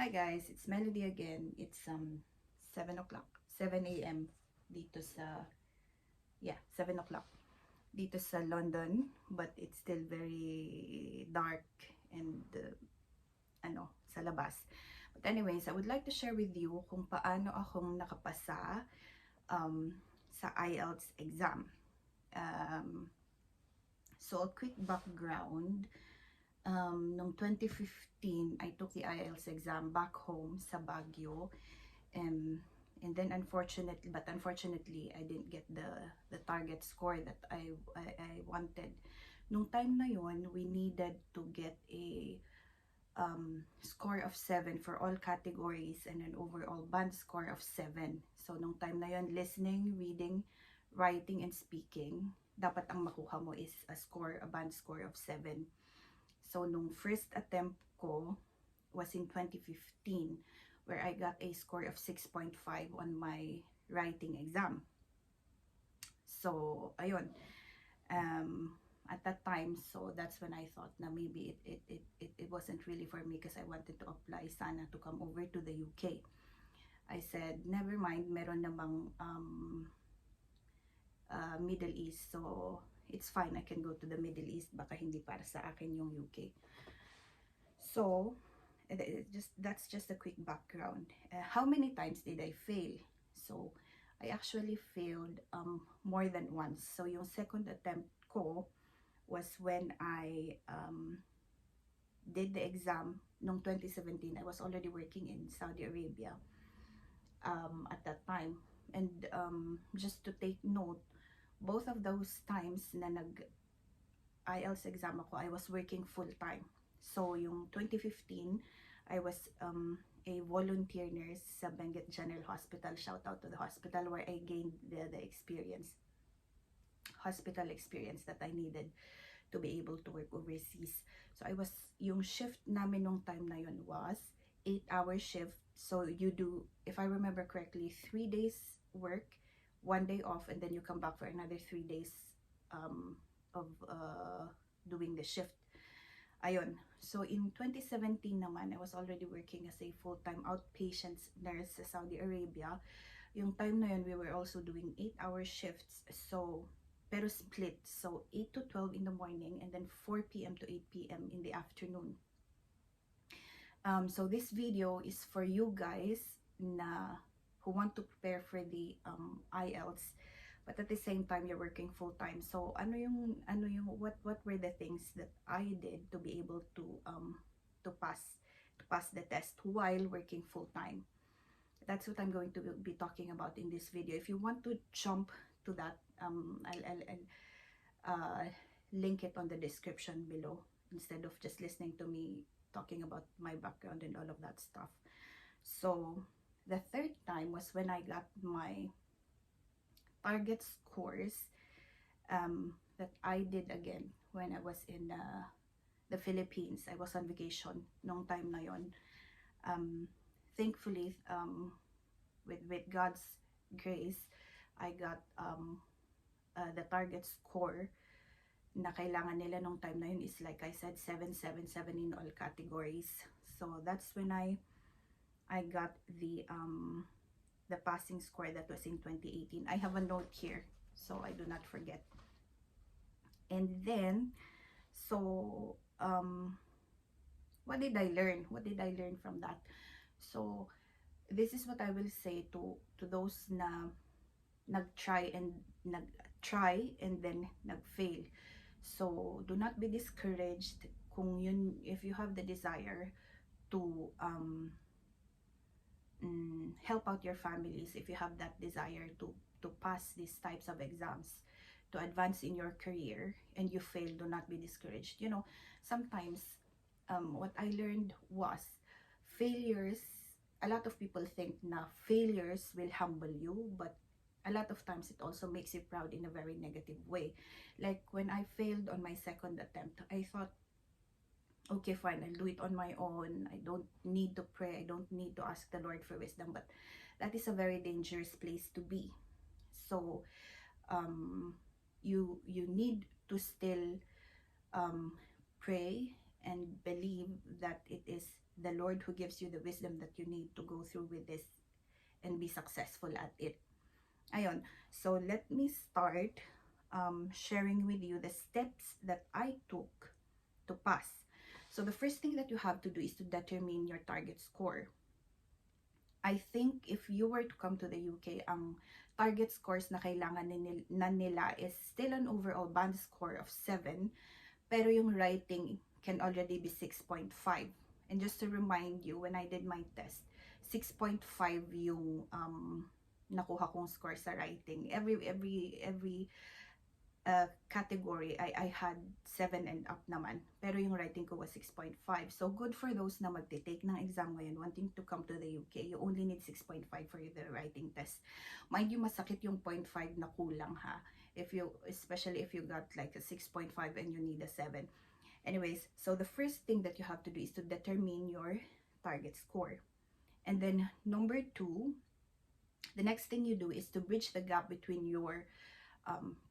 Hi guys, it's Melody again. It's 7 o'clock, 7 a.m. dito sa 7 o'clock dito sa London, but it's still very dark and sa labas. But anyways, I would like to share with you kung paano akong nakapasa sa IELTS exam. So a quick background. Noong 2015, I took the IELTS exam back home sa Baguio. And then unfortunately, I didn't get the target score that I wanted. Nung time na yon, we needed to get a score of 7 for all categories and an overall band score of 7. So nung time na yon, listening, reading, writing, and speaking, dapat ang makuha mo is a band score of 7. So nung first attempt ko was in 2015, where I got a score of 6.5 on my writing exam. So ayun, at that time, so that's when I thought na maybe it wasn't really for me, because I wanted to apply sana to come over to the UK. I said, never mind, meron namang Middle East, so it's fine, I can go to the Middle East, baka hindi para sa akin yung UK. So that's just a quick background. How many times did I fail? So I actually failed more than once. So yung second attempt ko was when I did the exam noong 2017. I was already working in Saudi Arabia at that time. And just to take note, both of those times na nag-IELTS exam ako, I was working full-time. So, yung 2015, I was a volunteer nurse sa Benguet General Hospital. Shout out to the hospital, where I gained the hospital experience that I needed to be able to work overseas. So, yung shift namin nung time na yun was 8-hour shift. So, you do, if I remember correctly, 3 days work, 1 day off, and then you come back for another 3 days of doing the shift. Ayun. So in 2017 naman, I was already working as a full-time outpatient nurse sa Saudi Arabia. Yung time na yun, we were also doing 8-hour shifts. So, pero split. So 8 to 12 in the morning, and then 4 p.m. to 8 p.m. in the afternoon. So this video is for you guys who want to prepare for the IELTS, but at the same time you're working full time. So what were the things that I did to be able to pass the test while working full time? That's what I'm going to be talking about in this video. If you want to jump to that, I'll link it on the description below, instead of just listening to me talking about my background and all of that stuff. So the third time was when I got my target scores that I did again when I was in the Philippines. I was on vacation nung time na yon. Thankfully, with God's grace, I got the target score na kailangan nila nung time na yun is, like I said, 777 in all categories. So that's when I got the passing score that was in 2018. I have a note here so I do not forget. And then, so what did I learn? What did I learn from that? So this is what I will say to those na nag-try and then nag-fail. So do not be discouraged if you have the desire to help out your families, if you have that desire to pass these types of exams, to advance in your career, and you fail, do not be discouraged. You know, sometimes what I learned was failures, a lot of people think na failures will humble you, but a lot of times it also makes you proud in a very negative way. Like when I failed on my second attempt, I thought, okay, fine, I'll do it on my own. I don't need to pray. I don't need to ask the Lord for wisdom. But that is a very dangerous place to be. So you need to still pray and believe that it is the Lord who gives you the wisdom that you need to go through with this and be successful at it. Ayun, so let me start sharing with you the steps that I took to pass. So the first thing that you have to do is to determine your target score. I think if you were to come to the UK, ang target scores na kailangan nila is still an overall band score of 7, pero yung writing can already be 6.5. And just to remind you, when I did my test, 6.5 yung nakuha kong score sa writing. Every category, I had 7 and up naman. Pero yung writing ko was 6.5. So, good for those na magte-take ng exam ngayon, wanting to come to the UK. You only need 6.5 for the writing test. Mind you, masakit yung 0.5 na kulang ha. Especially if you got like a 6.5 and you need a 7. Anyways, so the first thing that you have to do is to determine your target score. And then, number 2, the next thing you do is to bridge the gap between your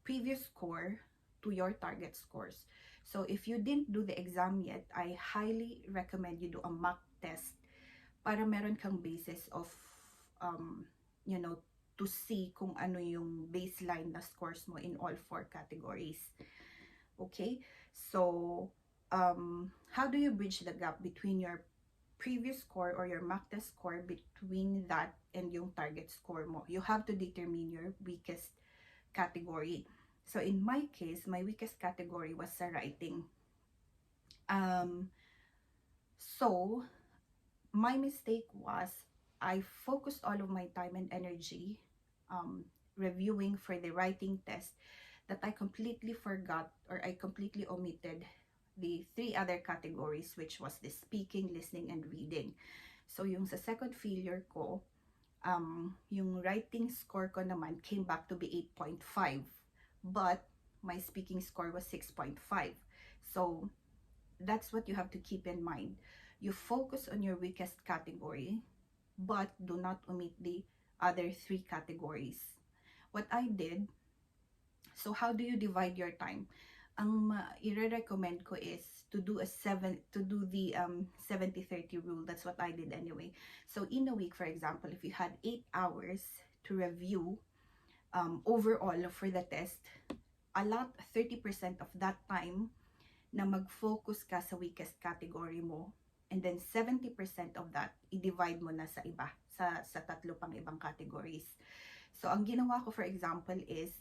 previous score to your target scores. So if you didn't do the exam yet, I highly recommend you do a mock test para meron kang basis of to see kung ano yung baseline na scores mo in all 4 categories. Okay, so how do you bridge the gap between your previous score or your mock test score between that and yung target score mo? You have to determine your weakest category. So in my case, my weakest category was sa writing. So my mistake was I focused all of my time and energy reviewing for the writing test that I completely forgot or I completely omitted the 3 other categories, which was the speaking, listening, and reading. So yung sa second failure ko, yung writing score ko naman came back to be 8.5, but my speaking score was 6.5. So that's what you have to keep in mind. You focus on your weakest category, but do not omit the other 3 categories. What I did, so how do you divide your time? Ang i-recommend ko is to do the 70-30 rule. That's what I did anyway. So in a week, for example, if you had 8 hours to review overall for the test, allot 30% of that time na mag-focus ka sa weakest category mo, and then 70% of that i-divide mo na sa iba, sa 3 pang ibang categories. So ang ginawa ko, for example, is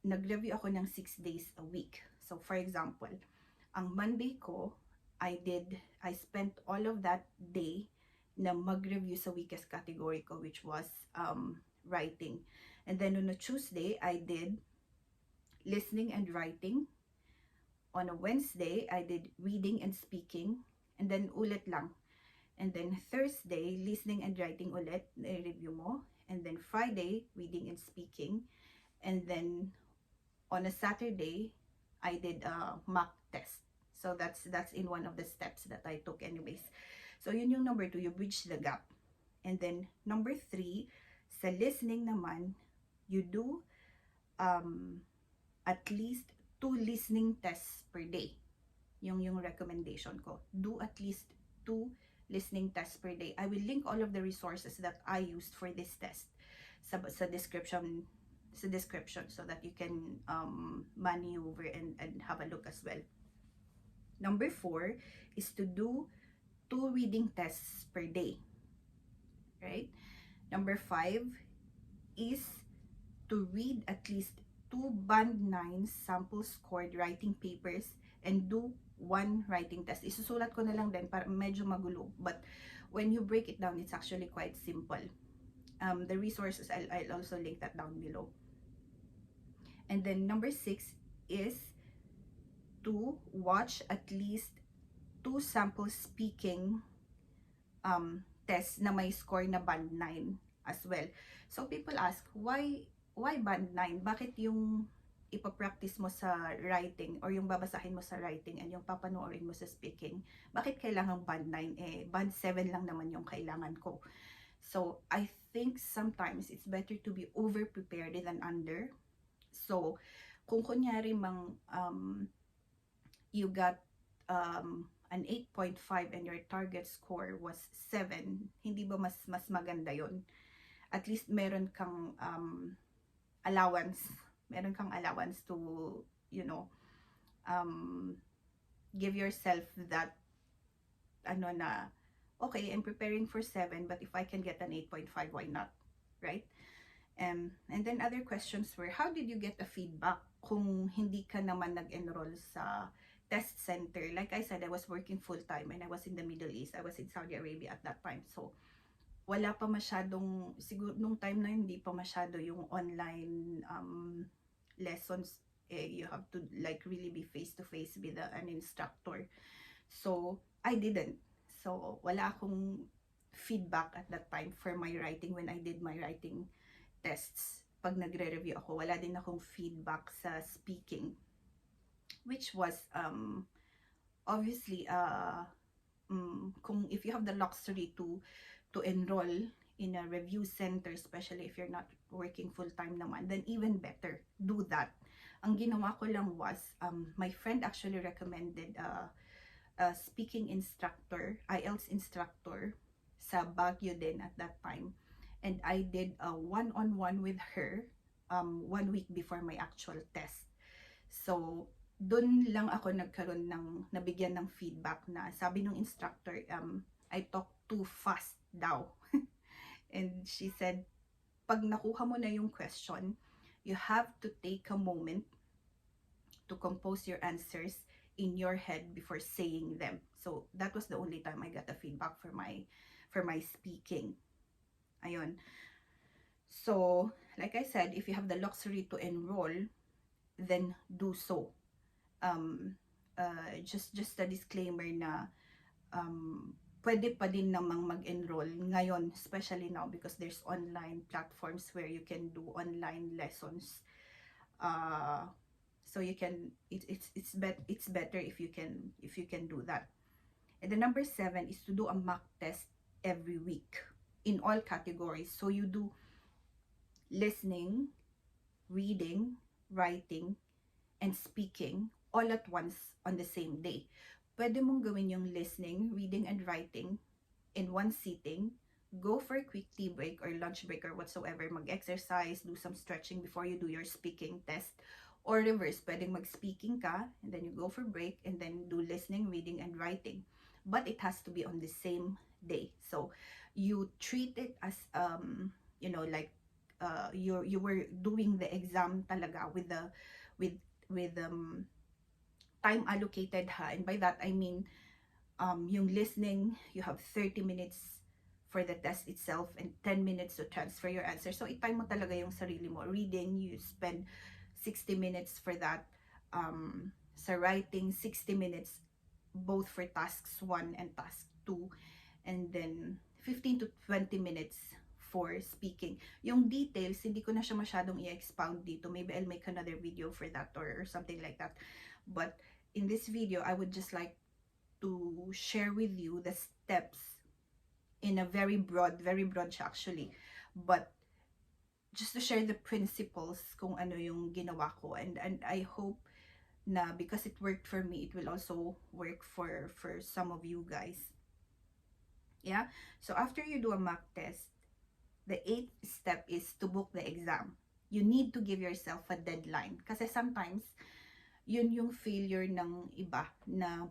nag-review ako ng 6 days a week. So for example, ang Monday ko, I spent all of that day na mag-review sa weakest category ko, which was writing. And then on a Tuesday, I did listening and writing. On a Wednesday, I did reading and speaking. And then ulit lang. And then Thursday, listening and writing ulit, review mo. And then Friday, reading and speaking. And then on a Saturday, I did a mock test. So that's in one of the steps that I took anyways. So yun yung number 2, you bridge the gap. And then number 3, sa listening naman, you do at least 2 listening tests per day. Yung recommendation ko. Do at least 2 listening tests per day. I will link all of the resources that I used for this test sa description so that you can maneuver and have a look as well. Number 4 is to do 2 reading tests per day. Right? Number 5 is to read at least 2 band 9 sample scored writing papers and do 1 writing test. Isusulat ko na lang din para medyo magulo, but when you break it down, it's actually quite simple. The resources, I'll also link that down below. And then number 6 is to watch at least 2 sample speaking tests na may score na band 9 as well. So people ask, why band 9? Bakit yung ipapractice mo sa writing or yung babasahin mo sa writing and yung papanoorin mo sa speaking, bakit kailangan band 9? Band 7 lang naman yung kailangan ko. So I think sometimes it's better to be over prepared than under. So kung kunyari you got an 8.5 and your target score was 7, hindi ba mas maganda yon? At least meron kang allowance. Meron kang allowance to, you know, um, give yourself that, ano na, okay, I'm preparing for 7, but if I can get an 8.5, why not? Right? And then other questions were, how did you get a feedback kung hindi ka naman nag-enroll sa test center? Like I said, I was working full-time and I was in the Middle East. I was in Saudi Arabia at that time. So, wala pa masyadong, siguro nung time na yun, hindi pa masyado yung online lessons. You have to like really be face-to-face with an instructor. So, I didn't. So, wala akong feedback at that time for my writing when I did my writing tests. Pag nagre-review ako, wala din akong feedback sa speaking. Which was, obviously, kung if you have the luxury to enroll in a review center, especially if you're not working full-time naman, then even better, do that. Ang ginawa ko lang was, my friend actually recommended a speaking instructor, IELTS instructor, sa Baguio din at that time. And I did a one-on-one with her 1 week before my actual test. So, dun lang ako nagkaroon ng, nabigyan ng feedback na sabi ng instructor, I talk too fast daw. And she said, pag nakuha mo na yung question, you have to take a moment to compose your answers in your head before saying them. So that was the only time I got the feedback for my speaking. Ayun. So, like I said, if you have the luxury to enroll, then do so. Just a disclaimer na pwede pa din namang mag-enroll ngayon, especially now because there's online platforms where you can do online lessons. So you can, it's better if you can do that. And the number 7 is to do a mock test every week in all categories. So you do listening, reading, writing, and speaking all at once on the same day. Pwede mong gawin yung listening, reading, and writing in one sitting. Go for a quick tea break or lunch break or whatsoever. Mag-exercise, do some stretching before you do your speaking test. Or reverse, pwedeng mag-speaking ka, and then you go for break, and then do listening, reading, and writing. But it has to be on the same day. So, you treat it as, you know, like, you were doing the exam talaga with time allocated ha, and by that I mean yung listening, you have 30 minutes for the test itself and 10 minutes to transfer your answer. So i-time mo talaga yung sarili mo. Reading, you spend 60 minutes for that. Sa writing, 60 minutes both for tasks 1 and task 2, and then 15 to 20 minutes for speaking. Yung details, hindi ko na siya masyadong i-expound dito. Maybe I'll make another video for that or something like that. But in this video, I would just like to share with you the steps in a very broad siya actually. But just to share the principles kung ano yung ginawa ko. And I hope na because it worked for me, it will also work for some of you guys. Yeah? So after you do a mock test, the 8th step is to book the exam. You need to give yourself a deadline. Kasi sometimes, yun yung failure ng iba na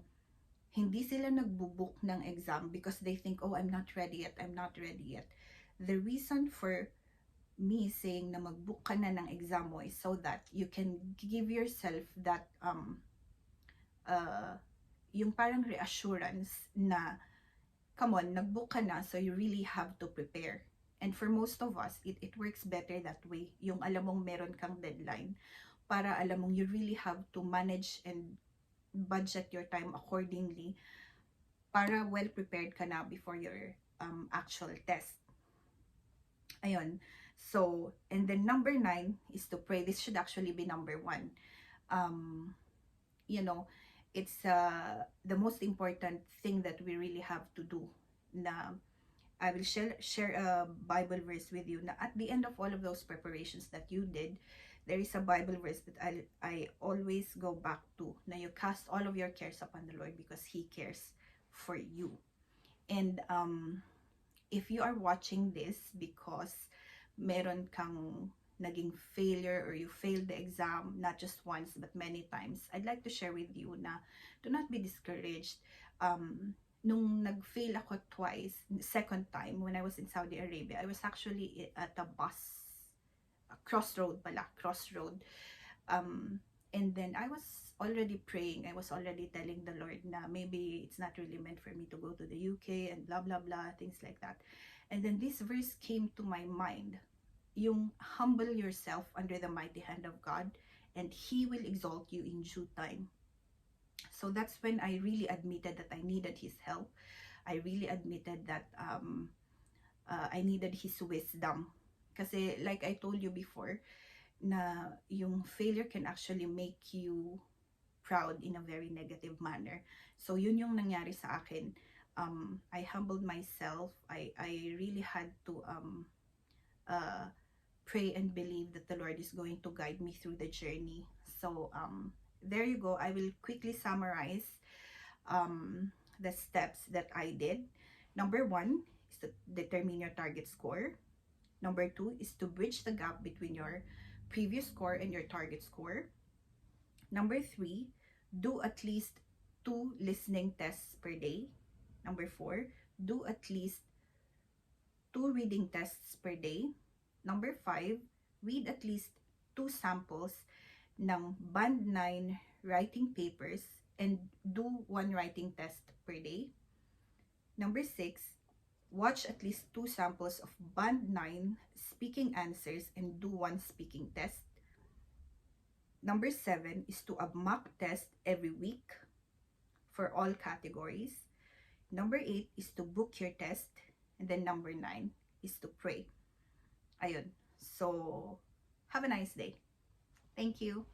hindi sila nagbubook ng exam because they think, oh, I'm not ready yet, I'm not ready yet. The reason for me saying na magbook ka na ng exam mo is so that you can give yourself that, yung parang reassurance na, come on, nagbook ka na, so you really have to prepare. And for most of us, it works better that way. Yung alam mong meron kang deadline, para alam mong you really have to manage and budget your time accordingly para well prepared ka na before your actual test. Ayun. So, and then number 9 is to pray. This should actually be number 1. You know, it's the most important thing that we really have to do. Na I will share a Bible verse with you na at the end of all of those preparations that you did, there is a Bible verse that I always go back to, na you cast all of your cares upon the Lord because He cares for you. And if you are watching this because meron kang naging failure or you failed the exam, not just once but many times, I'd like to share with you na do not be discouraged. Nung nag-fail ako twice, second time when I was in Saudi Arabia, I was actually at a bus, a crossroad, and then I was already praying. I was already telling the Lord na maybe it's not really meant for me to go to the UK and blah blah blah, things like that. And then this verse came to my mind, yung humble yourself under the mighty hand of God and He will exalt you in due time. So that's when I really admitted that I needed His help. I really admitted that I needed His wisdom. Kasi like I told you before, na yung failure can actually make you proud in a very negative manner. So yun yung nangyari sa akin. I humbled myself. I really had to pray and believe that the Lord is going to guide me through the journey. So there you go. I will quickly summarize the steps that I did. Number 1 is to determine your target score. Number 2 is to bridge the gap between your previous score and your target score. Number 3, do at least 2 listening tests per day. Number 4, do at least 2 reading tests per day. Number 5, read at least 2 samples ng Band 9 writing papers and do 1 writing test per day. Number 6, watch at least 2 samples of Band 9 speaking answers and do 1 speaking test. Number 7 is to a mock test every week for all categories. Number 8 is to book your test. And then number 9 is to pray. Ayun. So, have a nice day. Thank you.